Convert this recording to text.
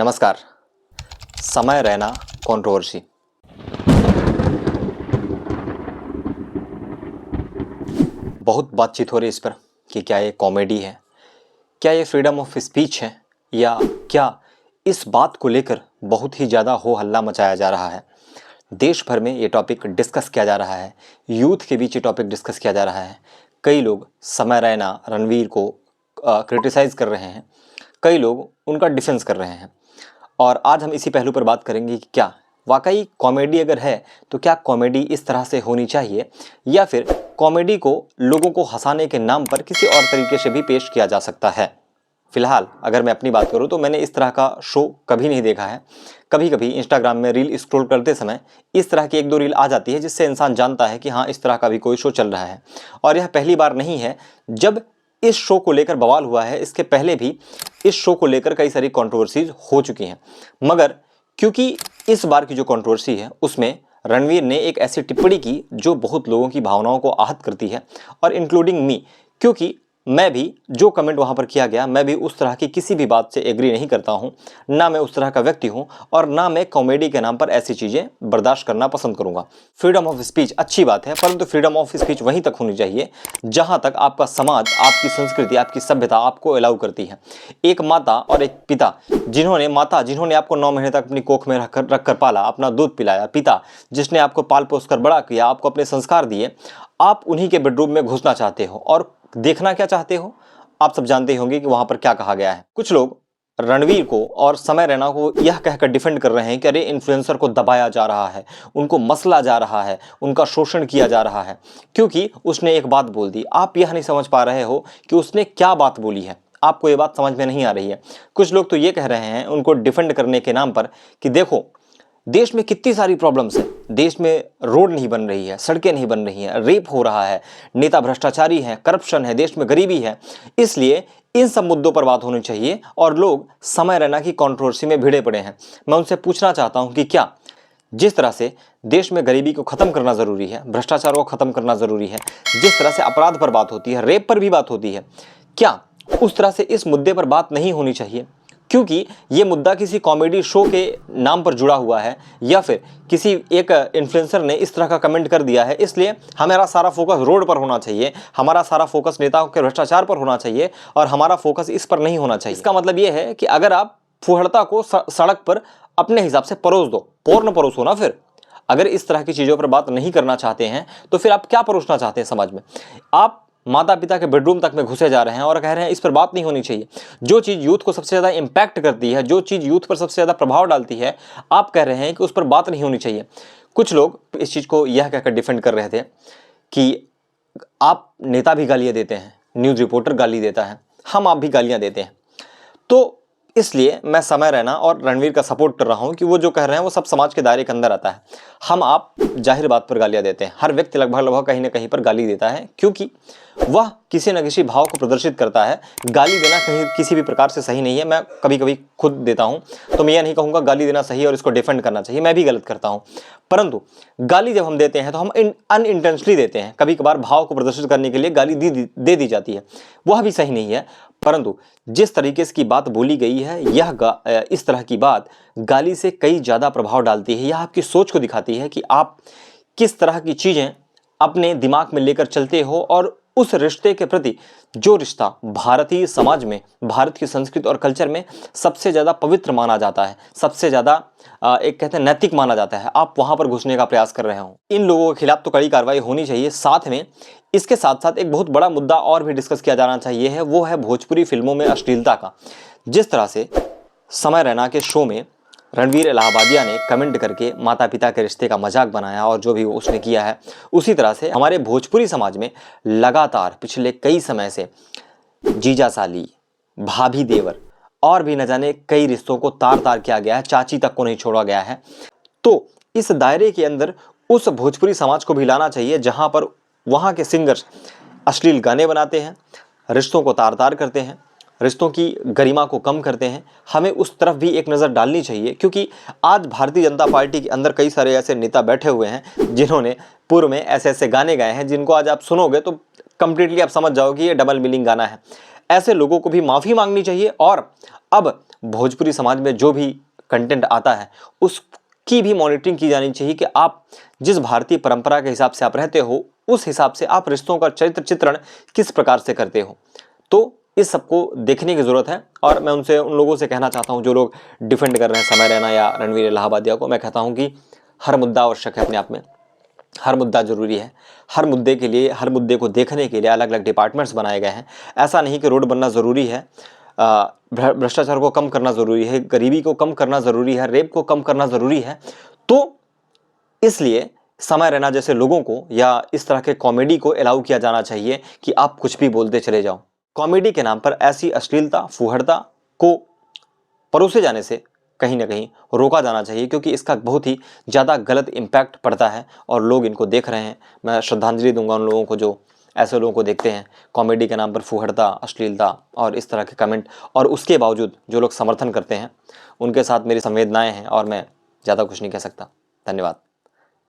नमस्कार। समय रैना कंट्रोवर्सी। बहुत बातचीत हो रही है इस पर कि क्या ये कॉमेडी है, क्या ये फ्रीडम ऑफ स्पीच है, या क्या इस बात को लेकर बहुत ही ज़्यादा हो हल्ला मचाया जा रहा है। देश भर में ये टॉपिक डिस्कस किया जा रहा है, यूथ के बीच ये टॉपिक डिस्कस किया जा रहा है। कई लोग समय रैना रणवीर को क्रिटिसाइज़ कर रहे हैं, कई लोग उनका डिफेंस कर रहे हैं। और आज हम इसी पहलू पर बात करेंगे कि क्या वाकई कॉमेडी अगर है तो क्या कॉमेडी इस तरह से होनी चाहिए, या फिर कॉमेडी को लोगों को हंसाने के नाम पर किसी और तरीके से भी पेश किया जा सकता है। फिलहाल अगर मैं अपनी बात करूं तो मैंने इस तरह का शो कभी नहीं देखा है। कभी कभी इंस्टाग्राम में रील स्क्रॉल करते समय इस तरह की एक दो रील आ जाती है जिससे इंसान जानता है कि हाँ, इस तरह का भी कोई शो चल रहा है। और यह पहली बार नहीं है जब इस शो को लेकर बवाल हुआ है। इसके पहले भी इस शो को लेकर कई सारी कंट्रोवर्सीज हो चुकी हैं, मगर क्योंकि इस बार की जो कंट्रोवर्सी है उसमें रणवीर ने एक ऐसी टिप्पणी की जो बहुत लोगों की भावनाओं को आहत करती है, और इंक्लूडिंग मी, क्योंकि मैं भी जो कमेंट वहां पर किया गया, मैं भी उस तरह की किसी भी बात से एग्री नहीं करता हूं, ना मैं उस तरह का व्यक्ति हूं, और ना मैं कॉमेडी के नाम पर ऐसी चीजें बर्दाश्त करना पसंद करूंगा। फ्रीडम ऑफ स्पीच अच्छी बात है, परंतु फ्रीडम ऑफ स्पीच वहीं तक होनी चाहिए जहां तक आपका समाज, आपकी संस्कृति, आपकी सभ्यता आपको अलाउ करती है। एक माता और एक पिता जिन्होंने आपको 9 महीने तक अपनी कोख में रखकर पाला, अपना दूध पिलाया, पिता जिसने आपको पाल पोस कर बड़ा किया, आपको अपने संस्कार दिए, आप उन्हीं के बेडरूम में घुसना चाहते हो और देखना क्या चाहते हो। आप सब जानते होंगे कि वहां पर क्या कहा गया है। कुछ लोग रणवीर को और समय रैना को यह कहकर डिफेंड कर रहे हैं कि अरे इन्फ्लुएंसर को दबाया जा रहा है, उनको मसला जा रहा है, उनका शोषण किया जा रहा है, क्योंकि उसने एक बात बोल दी। आप यह नहीं समझ पा रहे हो कि उसने क्या बात बोली है, आपको ये बात समझ में नहीं आ रही है। कुछ लोग तो ये कह रहे हैं उनको डिफेंड करने के नाम पर कि देखो देश में कितनी सारी प्रॉब्लम्स है, देश में रोड नहीं बन रही है, सड़कें नहीं बन रही हैं, रेप हो रहा है, नेता भ्रष्टाचारी हैं, करप्शन है, देश में गरीबी है, इसलिए इन सब मुद्दों पर बात होनी चाहिए। और लोग समय रैना की कंट्रोवर्सी में भिड़े पड़े हैं। मैं उनसे पूछना चाहता हूं कि क्या जिस तरह से देश में गरीबी को खत्म करना जरूरी है, भ्रष्टाचार को खत्म करना जरूरी है, जिस तरह से अपराध पर बात होती है, रेप पर भी बात होती है, क्या उस तरह से इस मुद्दे पर बात नहीं होनी चाहिए? क्योंकि ये मुद्दा किसी कॉमेडी शो के नाम पर जुड़ा हुआ है, या फिर किसी एक इन्फ्लुएंसर ने इस तरह का कमेंट कर दिया है, इसलिए हमारा सारा फोकस रोड पर होना चाहिए, हमारा सारा फोकस नेताओं के भ्रष्टाचार पर होना चाहिए, और हमारा फोकस इस पर नहीं होना चाहिए। इसका मतलब ये है कि अगर आप फुहड़ता को सड़क पर अपने हिसाब से परोस दो, पोर्न परोसो ना। फिर अगर इस तरह की चीज़ों पर बात नहीं करना चाहते हैं तो फिर आप क्या परोसना चाहते हैं समाज में? आप माता पिता के बेडरूम तक में घुसे जा रहे हैं और कह रहे हैं इस पर बात नहीं होनी चाहिए। जो चीज़ यूथ को सबसे ज़्यादा इंपैक्ट करती है, जो चीज़ यूथ पर सबसे ज़्यादा प्रभाव डालती है, आप कह रहे हैं कि उस पर बात नहीं होनी चाहिए। कुछ लोग इस चीज़ को यह कहकर डिफेंड कर रहे थे कि आप नेता भी गालियाँ देते हैं, न्यूज़ रिपोर्टर गाली देता है, आप भी गालियाँ देते हैं। तो इसलिए मैं समय रैना और रणवीर का सपोर्ट कर रहा हूं कि वो जो कह रहे हैं वो सब समाज के दायरे के अंदर आता है। आप जाहिर बात पर गालियां देते हैं, हर व्यक्ति लगभग कहीं ना कहीं पर गाली देता है, क्योंकि वह किसी न किसी भाव को प्रदर्शित करता है। गाली देना कहीं किसी भी प्रकार से सही नहीं है। मैं कभी कभी खुद देता हूं, तो मैं यह नहीं कहूंगा गाली देना सही और इसको डिफेंड करना चाहिए, मैं भी गलत करता हूं। परंतु गाली जब हम देते हैं तो हम अनइंटेंशनली देते हैं। कभी कभार भाव को प्रदर्शित करने के लिए गाली दे दी जाती है, वह भी सही नहीं है। परंतु जिस तरीके से की बात बोली गई है, यह इस तरह की बात गाली से कई ज़्यादा प्रभाव डालती है। यह आपकी सोच को दिखाती है कि आप किस तरह की चीज़ें अपने दिमाग में लेकर चलते हो, और उस रिश्ते के प्रति जो रिश्ता भारतीय समाज में, भारत की संस्कृति और कल्चर में सबसे ज़्यादा पवित्र माना जाता है, सबसे ज़्यादा एक कहते हैं नैतिक माना जाता है, आप वहाँ पर घुसने का प्रयास कर रहे हो। इन लोगों के खिलाफ तो कड़ी कार्रवाई होनी चाहिए। साथ में इसके साथ साथ एक बहुत बड़ा मुद्दा और भी डिस्कस किया जाना चाहिए है, वो है भोजपुरी फिल्मों में अश्लीलता का। जिस तरह से समय रैना के शो में रणवीर इलाहाबादिया ने कमेंट करके माता पिता के रिश्ते का मजाक बनाया, और जो भी उसने किया है, उसी तरह से हमारे भोजपुरी समाज में लगातार पिछले कई समय से जीजा साली, भाभी देवर और भी न जाने कई रिश्तों को तार तार किया गया है, चाची तक को नहीं छोड़ा गया है। तो इस दायरे के अंदर उस भोजपुरी समाज को भी लाना चाहिए जहां पर वहां के सिंगर्स अश्लील गाने बनाते हैं, रिश्तों को तार तार करते हैं, रिश्तों की गरिमा को कम करते हैं। हमें उस तरफ भी एक नज़र डालनी चाहिए, क्योंकि आज भारतीय जनता पार्टी के अंदर कई सारे ऐसे नेता बैठे हुए हैं जिन्होंने पूर्व में ऐसे ऐसे गाने गाए हैं जिनको आज आप सुनोगे तो कंप्लीटली आप समझ जाओगे ये डबल मीनिंग गाना है। ऐसे लोगों को भी माफ़ी मांगनी चाहिए और अब भोजपुरी समाज में जो भी कंटेंट आता है उसकी भी मॉनिटरिंग की जानी चाहिए कि आप जिस भारतीय परंपरा के हिसाब से आप रहते हो उस हिसाब से आप रिश्तों का चरित्र चित्रण किस प्रकार से करते हो। तो इस सबको देखने की ज़रूरत है। और मैं उन लोगों से कहना चाहता हूं जो लोग डिफेंड कर रहे हैं समय रैना या रणवीर इलाहाबादिया को, मैं कहता हूं कि हर मुद्दा आवश्यक है अपने आप में, हर मुद्दा जरूरी है। हर मुद्दे के लिए, हर मुद्दे को देखने के लिए अलग अलग डिपार्टमेंट्स बनाए गए हैं। ऐसा नहीं कि रोड बनना ज़रूरी है, भ्रष्टाचार को कम करना ज़रूरी है, गरीबी को कम करना ज़रूरी है, रेप को कम करना ज़रूरी है। तो इसलिए समय रैना जैसे लोगों को या इस तरह के कॉमेडी को अलाउ किया जाना चाहिए कि आप कुछ भी बोलते चले जाओ। कॉमेडी के नाम पर ऐसी अश्लीलता, फूहड़ता को परोसे जाने से कहीं ना कहीं रोका जाना चाहिए, क्योंकि इसका बहुत ही ज़्यादा गलत इम्पैक्ट पड़ता है और लोग इनको देख रहे हैं। मैं श्रद्धांजलि दूंगा उन लोगों को जो ऐसे लोगों को देखते हैं कॉमेडी के नाम पर फूहड़ता, अश्लीलता और इस तरह के कमेंट, और उसके बावजूद जो लोग समर्थन करते हैं उनके साथ मेरी संवेदनाएं हैं और मैं ज़्यादा कुछ नहीं कह सकता। धन्यवाद।